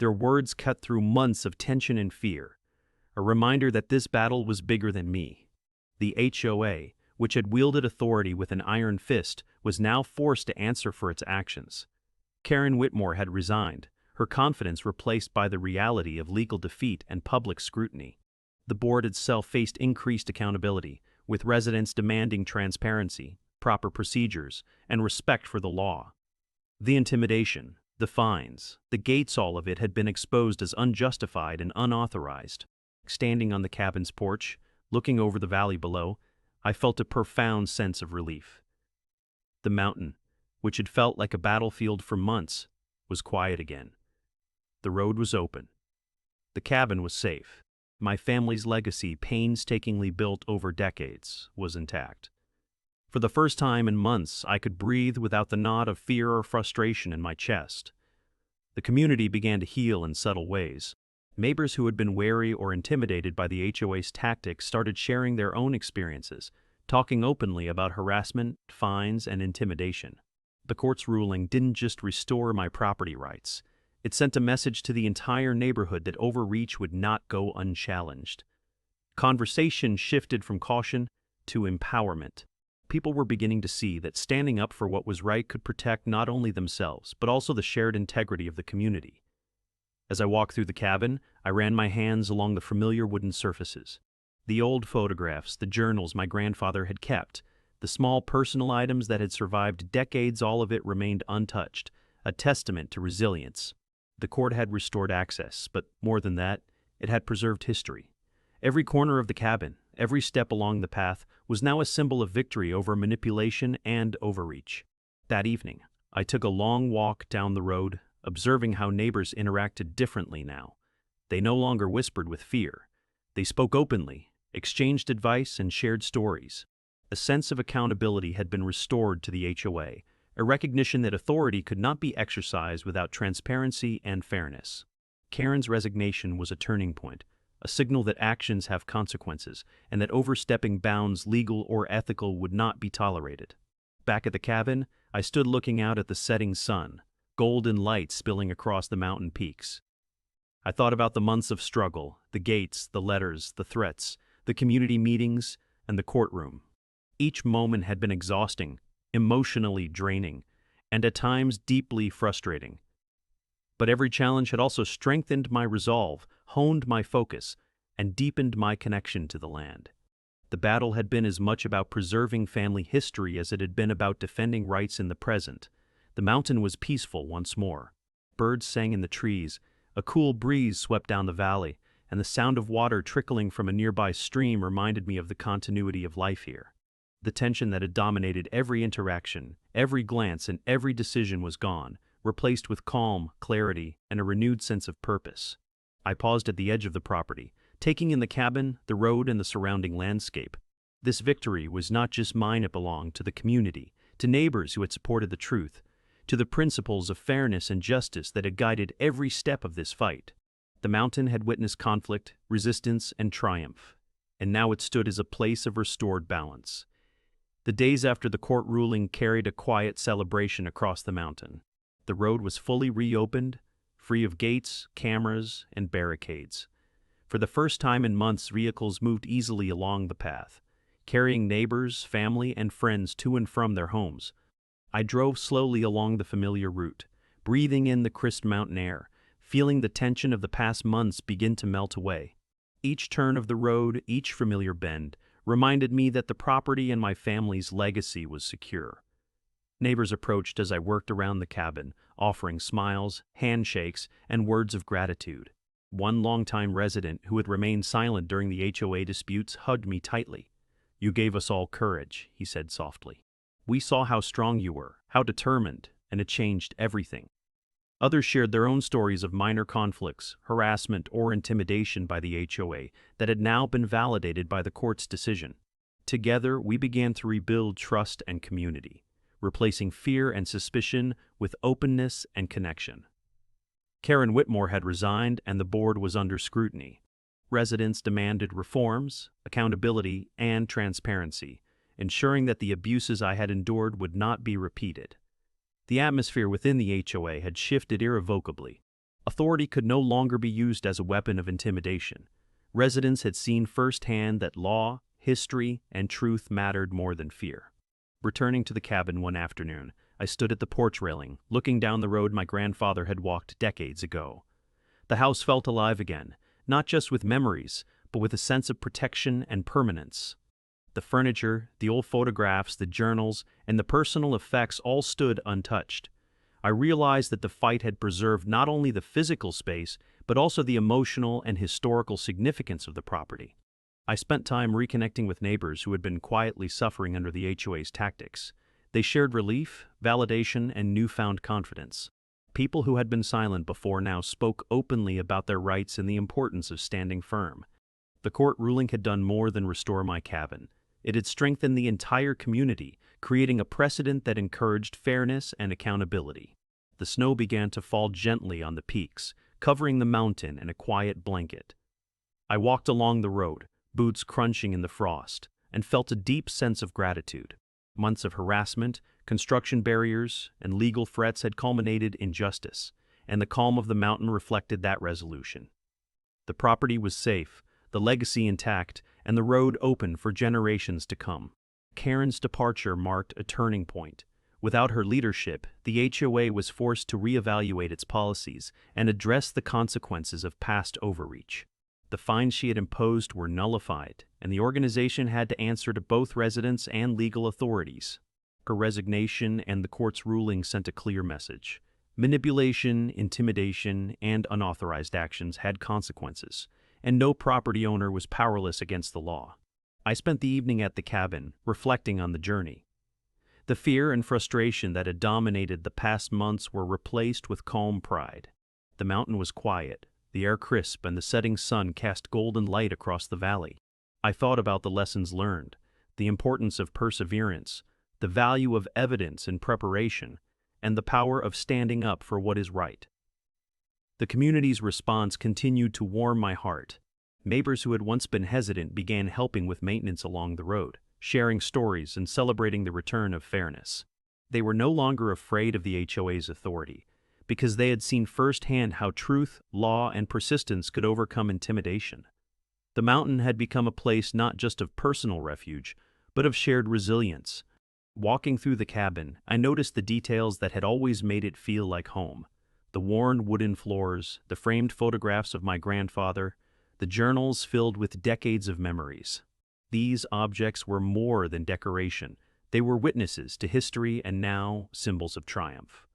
Their words cut through months of tension and fear, a reminder that this battle was bigger than me. The HOA, which had wielded authority with an iron fist, was now forced to answer for its actions. Karen Whitmore had resigned, her confidence replaced by the reality of legal defeat and public scrutiny. The board itself faced increased accountability, with residents demanding transparency, proper procedures, and respect for the law. The intimidation, the fines, the gates, all of it had been exposed as unjustified and unauthorized. Standing on the cabin's porch, looking over the valley below, I felt a profound sense of relief. The mountain, which had felt like a battlefield for months, was quiet again. The road was open. The cabin was safe. My family's legacy, painstakingly built over decades, was intact. For the first time in months, I could breathe without the knot of fear or frustration in my chest. The community began to heal in subtle ways. Neighbors who had been wary or intimidated by the HOA's tactics started sharing their own experiences, talking openly about harassment, fines, and intimidation. The court's ruling didn't just restore my property rights. It sent a message to the entire neighborhood that overreach would not go unchallenged. Conversation shifted from caution to empowerment. People were beginning to see that standing up for what was right could protect not only themselves, but also the shared integrity of the community. As I walked through the cabin, I ran my hands along the familiar wooden surfaces. The old photographs, the journals my grandfather had kept, the small personal items that had survived decades, all of it remained untouched, a testament to resilience. The court had restored access, but more than that, it had preserved history. Every corner of the cabin, every step along the path, was now a symbol of victory over manipulation and overreach. That evening, I took a long walk down the road, observing how neighbors interacted differently now. They no longer whispered with fear. They spoke openly, exchanged advice, and shared stories. A sense of accountability had been restored to the HOA, a recognition that authority could not be exercised without transparency and fairness. Karen's resignation was a turning point, a signal that actions have consequences, and that overstepping bounds, legal or ethical, would not be tolerated. Back at the cabin, I stood looking out at the setting sun, golden light spilling across the mountain peaks. I thought about the months of struggle, the gates, the letters, the threats, the community meetings, and the courtroom. Each moment had been exhausting, emotionally draining, and at times deeply frustrating. But every challenge had also strengthened my resolve, honed my focus, and deepened my connection to the land. The battle had been as much about preserving family history as it had been about defending rights in the present. The mountain was peaceful once more. Birds sang in the trees, a cool breeze swept down the valley, and the sound of water trickling from a nearby stream reminded me of the continuity of life here. The tension that had dominated every interaction, every glance, and every decision was gone, replaced with calm, clarity, and a renewed sense of purpose. I paused at the edge of the property, taking in the cabin, the road, and the surrounding landscape. This victory was not just mine, it belonged to the community, to neighbors who had supported the truth, to the principles of fairness and justice that had guided every step of this fight. The mountain had witnessed conflict, resistance, and triumph, and now it stood as a place of restored balance. The days after the court ruling carried a quiet celebration across the mountain. The road was fully reopened, free of gates, cameras, and barricades. For the first time in months, vehicles moved easily along the path, carrying neighbors, family, and friends to and from their homes. I drove slowly along the familiar route, breathing in the crisp mountain air, feeling the tension of the past months begin to melt away. Each turn of the road, each familiar bend, reminded me that the property and my family's legacy was secure. Neighbors approached as I worked around the cabin, offering smiles, handshakes, and words of gratitude. One longtime resident who had remained silent during the HOA disputes hugged me tightly. "You gave us all courage," he said softly. "We saw how strong you were, how determined, and it changed everything." Others shared their own stories of minor conflicts, harassment, or intimidation by the HOA that had now been validated by the court's decision. Together, we began to rebuild trust and community, replacing fear and suspicion with openness and connection. Karen Whitmore had resigned, and the board was under scrutiny. Residents demanded reforms, accountability, and transparency, ensuring that the abuses I had endured would not be repeated. The atmosphere within the HOA had shifted irrevocably. Authority could no longer be used as a weapon of intimidation. Residents had seen firsthand that law, history, and truth mattered more than fear. Returning to the cabin one afternoon, I stood at the porch railing, looking down the road my grandfather had walked decades ago. The house felt alive again, not just with memories, but with a sense of protection and permanence. The furniture, the old photographs, the journals, and the personal effects all stood untouched. I realized that the fight had preserved not only the physical space, but also the emotional and historical significance of the property. I spent time reconnecting with neighbors who had been quietly suffering under the HOA's tactics. They shared relief, validation, and newfound confidence. People who had been silent before now spoke openly about their rights and the importance of standing firm. The court ruling had done more than restore my cabin. It had strengthened the entire community, creating a precedent that encouraged fairness and accountability. The snow began to fall gently on the peaks, covering the mountain in a quiet blanket. I walked along the road, boots crunching in the frost, and felt a deep sense of gratitude. Months of harassment, construction barriers, and legal threats had culminated in justice, and the calm of the mountain reflected that resolution. The property was safe, the legacy intact, and the road open for generations to come. Karen's departure marked a turning point. Without her leadership, the HOA was forced to reevaluate its policies and address the consequences of past overreach. The fines she had imposed were nullified, and the organization had to answer to both residents and legal authorities. Her resignation and the court's ruling sent a clear message. Manipulation, intimidation, and unauthorized actions had consequences, and no property owner was powerless against the law. I spent the evening at the cabin, reflecting on the journey. The fear and frustration that had dominated the past months were replaced with calm pride. The mountain was quiet, the air crisp, and the setting sun cast golden light across the valley. I thought about the lessons learned, the importance of perseverance, the value of evidence and preparation, and the power of standing up for what is right. The community's response continued to warm my heart. Neighbors who had once been hesitant began helping with maintenance along the road, sharing stories and celebrating the return of fairness. They were no longer afraid of the HOA's authority, because they had seen firsthand how truth, law, and persistence could overcome intimidation. The mountain had become a place not just of personal refuge, but of shared resilience. Walking through the cabin, I noticed the details that had always made it feel like home. The worn wooden floors, the framed photographs of my grandfather, the journals filled with decades of memories. These objects were more than decoration. They were witnesses to history and now symbols of triumph.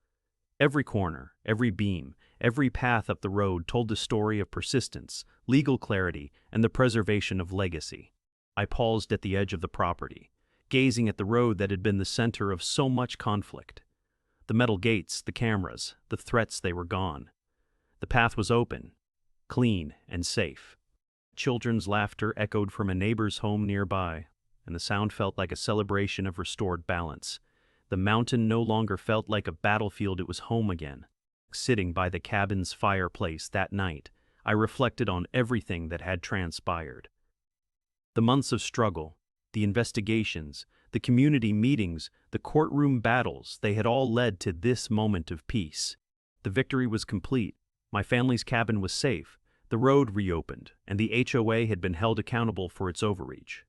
Every corner, every beam, every path up the road told the story of persistence, legal clarity, and the preservation of legacy. I paused at the edge of the property, gazing at the road that had been the center of so much conflict. The metal gates, the cameras, the threats, they were gone. The path was open, clean, and safe. Children's laughter echoed from a neighbor's home nearby, and the sound felt like a celebration of restored balance. The mountain no longer felt like a battlefield, it was home again. Sitting by the cabin's fireplace that night, I reflected on everything that had transpired. The months of struggle, the investigations, the community meetings, the courtroom battles, they had all led to this moment of peace. The victory was complete. My family's cabin was safe, the road reopened, and the HOA had been held accountable for its overreach.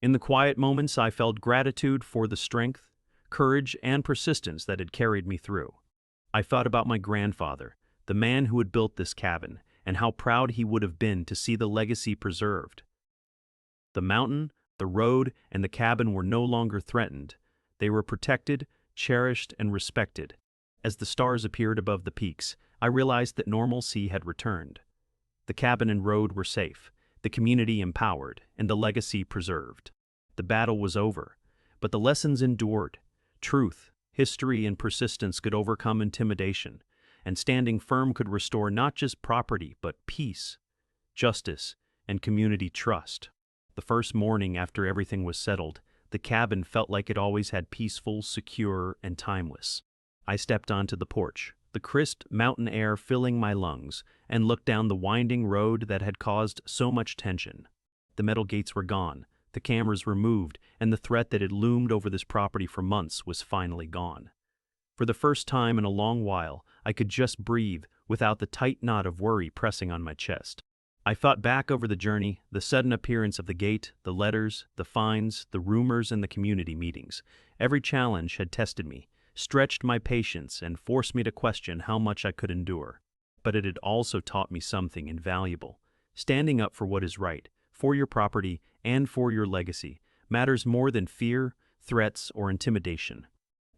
In the quiet moments, I felt gratitude for the strength, courage, and persistence that had carried me through. I thought about my grandfather, the man who had built this cabin, and how proud he would have been to see the legacy preserved. The mountain, the road, and the cabin were no longer threatened. They were protected, cherished, and respected. As the stars appeared above the peaks, I realized that normalcy had returned. The cabin and road were safe, the community empowered, and the legacy preserved. The battle was over, but the lessons endured. Truth, history, and persistence could overcome intimidation, and standing firm could restore not just property, but peace, justice, and community trust. The first morning after everything was settled, the cabin felt like it always had peaceful, secure, and timeless. I stepped onto the porch, the crisp mountain air filling my lungs, and looked down the winding road that had caused so much tension. The metal gates were gone, the cameras removed, and the threat that had loomed over this property for months was finally gone. For the first time in a long while, I could just breathe, without the tight knot of worry pressing on my chest. I thought back over the journey, the sudden appearance of the gate, the letters, the fines, the rumors, and the community meetings. Every challenge had tested me, stretched my patience, and forced me to question how much I could endure. But it had also taught me something invaluable. Standing up for what is right, for your property, and for your legacy, matters more than fear, threats, or intimidation.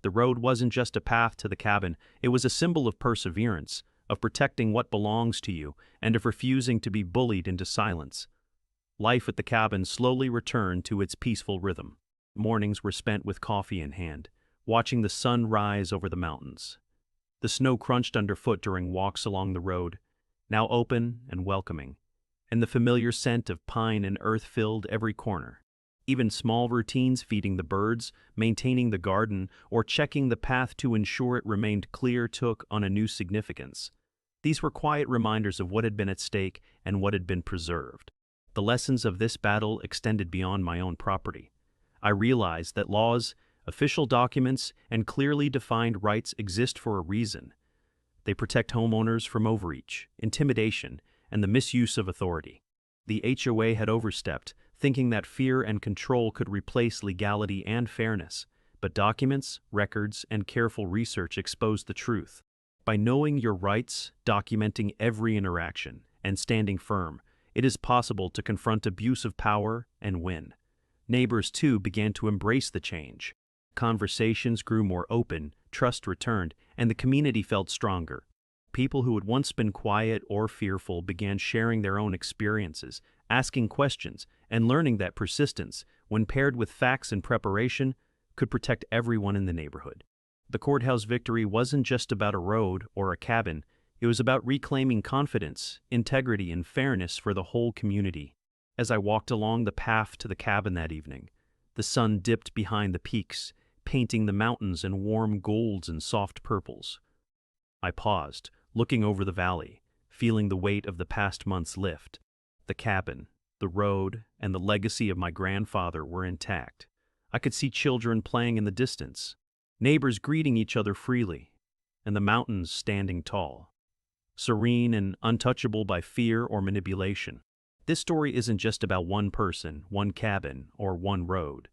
The road wasn't just a path to the cabin, it was a symbol of perseverance, of protecting what belongs to you, and of refusing to be bullied into silence. Life at the cabin slowly returned to its peaceful rhythm. Mornings were spent with coffee in hand, watching the sun rise over the mountains. The snow crunched underfoot during walks along the road, now open and welcoming, and the familiar scent of pine and earth filled every corner. Even small routines, feeding the birds, maintaining the garden, or checking the path to ensure it remained clear, took on a new significance. These were quiet reminders of what had been at stake and what had been preserved. The lessons of this battle extended beyond my own property. I realized that laws, official documents, and clearly defined rights exist for a reason. They protect homeowners from overreach, intimidation, and the misuse of authority. The HOA had overstepped, thinking that fear and control could replace legality and fairness, but documents, records, and careful research exposed the truth. By knowing your rights, documenting every interaction, and standing firm, it is possible to confront abuse of power and win. Neighbors, too, began to embrace the change. Conversations grew more open, trust returned, and the community felt stronger. People who had once been quiet or fearful began sharing their own experiences, asking questions, and learning that persistence, when paired with facts and preparation, could protect everyone in the neighborhood. The courthouse victory wasn't just about a road or a cabin, it was about reclaiming confidence, integrity, and fairness for the whole community. As I walked along the path to the cabin that evening, the sun dipped behind the peaks, painting the mountains in warm golds and soft purples. I paused, looking over the valley, feeling the weight of the past months lift. The cabin, the road, and the legacy of my grandfather were intact. I could see children playing in the distance, neighbors greeting each other freely, and the mountains standing tall, serene and untouchable by fear or manipulation. This story isn't just about one person, one cabin, or one road.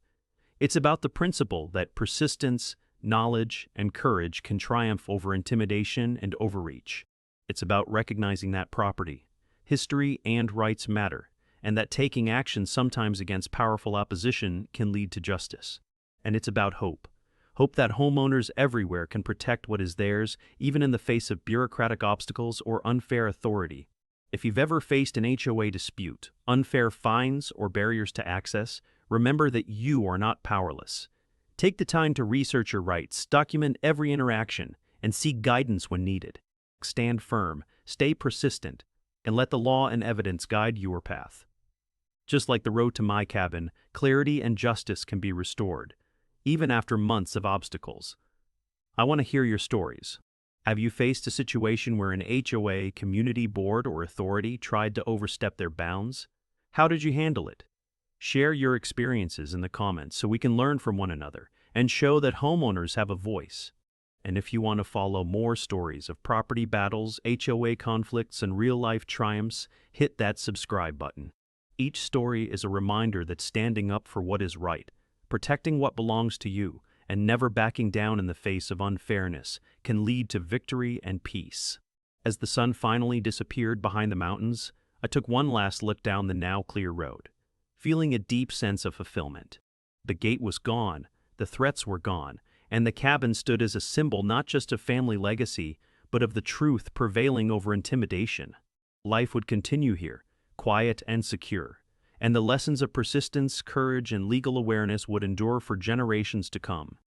It's about the principle that persistence, knowledge, and courage can triumph over intimidation and overreach. It's about recognizing that property, history, and rights matter, and that taking action sometimes against powerful opposition can lead to justice. And it's about hope. Hope that homeowners everywhere can protect what is theirs, even in the face of bureaucratic obstacles or unfair authority. If you've ever faced an HOA dispute, unfair fines, or barriers to access, remember that you are not powerless. Take the time to research your rights, document every interaction, and seek guidance when needed. Stand firm, stay persistent, and let the law and evidence guide your path. Just like the road to my cabin, clarity and justice can be restored, even after months of obstacles. I want to hear your stories. Have you faced a situation where an HOA, community board, or authority tried to overstep their bounds? How did you handle it? Share your experiences in the comments so we can learn from one another and show that homeowners have a voice. And if you want to follow more stories of property battles, HOA conflicts, and real-life triumphs, hit that subscribe button. Each story is a reminder that standing up for what is right, protecting what belongs to you, and never backing down in the face of unfairness can lead to victory and peace. As the sun finally disappeared behind the mountains, I took one last look down the now clear road, feeling a deep sense of fulfillment. The gate was gone, the threats were gone, and the cabin stood as a symbol not just of family legacy, but of the truth prevailing over intimidation. Life would continue here, quiet and secure, and the lessons of persistence, courage, and legal awareness would endure for generations to come.